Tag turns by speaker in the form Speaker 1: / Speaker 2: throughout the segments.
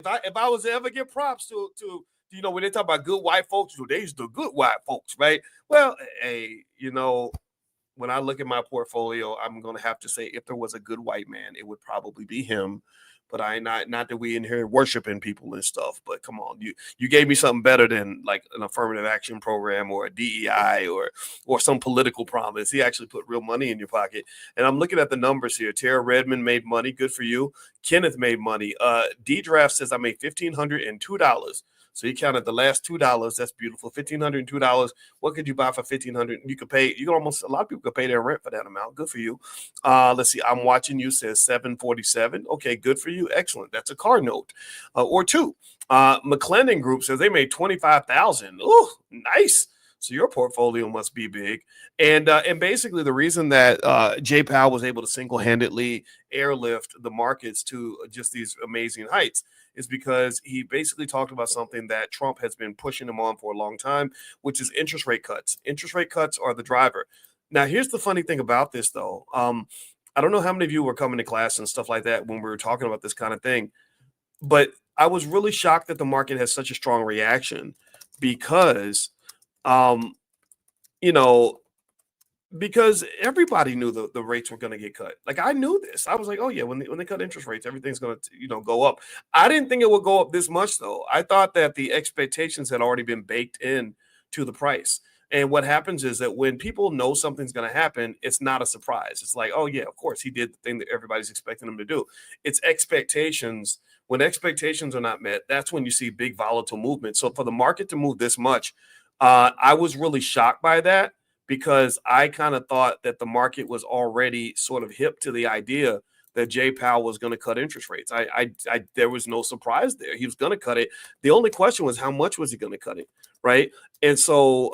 Speaker 1: If I was to ever give props to when they talk about good white folks, they's the good white folks, right? Well, hey, when I look at my portfolio, I'm gonna have to say if there was a good white man, it would probably be him. But I not that we in here worshiping people and stuff. But come on, you gave me something better than like an affirmative action program or a DEI or some political promise. He actually put real money in your pocket. And I'm looking at the numbers here. Tara Redmond made money, good for you. Kenneth made money. D Draft says I made $1,502. So he counted the last $2. That's beautiful. $1,502. What could you buy for $1,500? You could pay. You can almost a lot of people could pay their rent for that amount. Good for you. Let's see. I'm watching you says 747. Okay, good for you. Excellent. That's a car note or two. McClendon Group says they made 25,000. Oh, nice. So your portfolio must be big. And basically the reason that Jay Powell was able to single-handedly airlift the markets to just these amazing heights is because he basically talked about something that Trump has been pushing him on for a long time, which is interest rate cuts. Interest rate cuts are the driver. Now, here's the funny thing about this, though. I don't know how many of you were coming to class and stuff like that when we were talking about this kind of thing, but I was really shocked that the market has such a strong reaction because, um, you know, because everybody knew the rates were going to get cut. Like I knew this. I was like, oh yeah, when they cut interest rates, everything's going to go up. I didn't think it would go up this much though. I thought that the expectations had already been baked in to the price. And what happens is that when people know something's going to happen, it's not a surprise. It's like, oh yeah, of course he did the thing that everybody's expecting him to do. It's expectations. When expectations are not met, that's when you see big volatile movement. So for the market to move this much, I was really shocked by that because I kind of thought that the market was already sort of hip to the idea that Jay Powell was going to cut interest rates. There was no surprise there. He was going to cut it. The only question was how much was he going to cut it, right? And so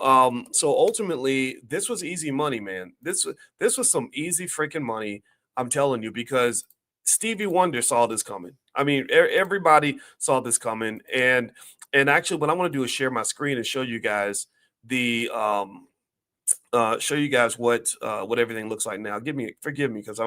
Speaker 1: ultimately, this was easy money, man. This was some easy freaking money. I'm telling you, because Stevie Wonder saw this coming. I mean, everybody saw this coming, and actually, what I want to do is share my screen and show you guys the what everything looks like now. Forgive me because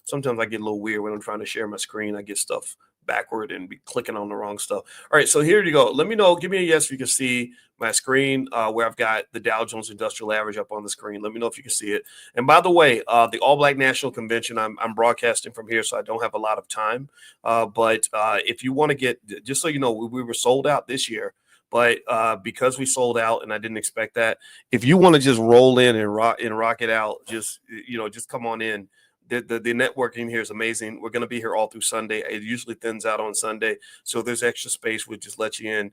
Speaker 1: sometimes I get a little weird when I'm trying to share my screen. I get stuff backward and be clicking on the wrong stuff. All right, so here you go. Let me know. Give me a yes if you can see my screen where I've got the Dow Jones Industrial Average up on the screen. Let me know if you can see it. And by the way, the All Black National Convention, I'm broadcasting from here, so I don't have a lot of time. But if you want to get, just so you know, we were sold out this year. But because we sold out and I didn't expect that, if you want to just roll in and rock it out, just come on in. The networking here is amazing. We're going to be here all through Sunday. It usually thins out on Sunday. So if there's extra space, we'll just let you in.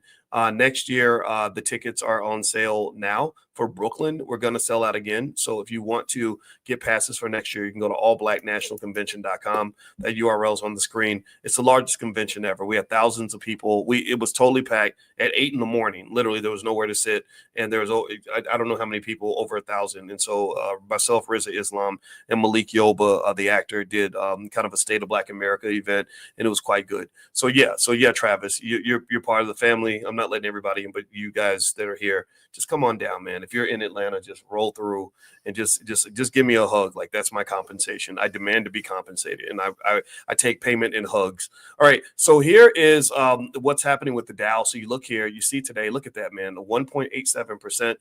Speaker 1: Next year, the tickets are on sale now. For Brooklyn, we're going to sell out again. So if you want to get passes for next year, you can go to allblacknationalconvention.com. That URL is on the screen. It's the largest convention ever. We had thousands of people. It was totally packed at 8 in the morning. Literally, there was nowhere to sit. And there was, I don't know how many people, over 1,000. And so myself, Rizza Islam, and Malik Yoba, the actor, did kind of a State of Black America event, and it was quite good. So yeah, Travis, you're part of the family. I'm not letting everybody in, but you guys that are here, just come on down, man. If you're in Atlanta, just roll through and just give me a hug. Like that's my compensation. I demand to be compensated, and I take payment in hugs. All right, so here is what's happening with the Dow. So you look here, you see today. Look at that, man. The 1.87%.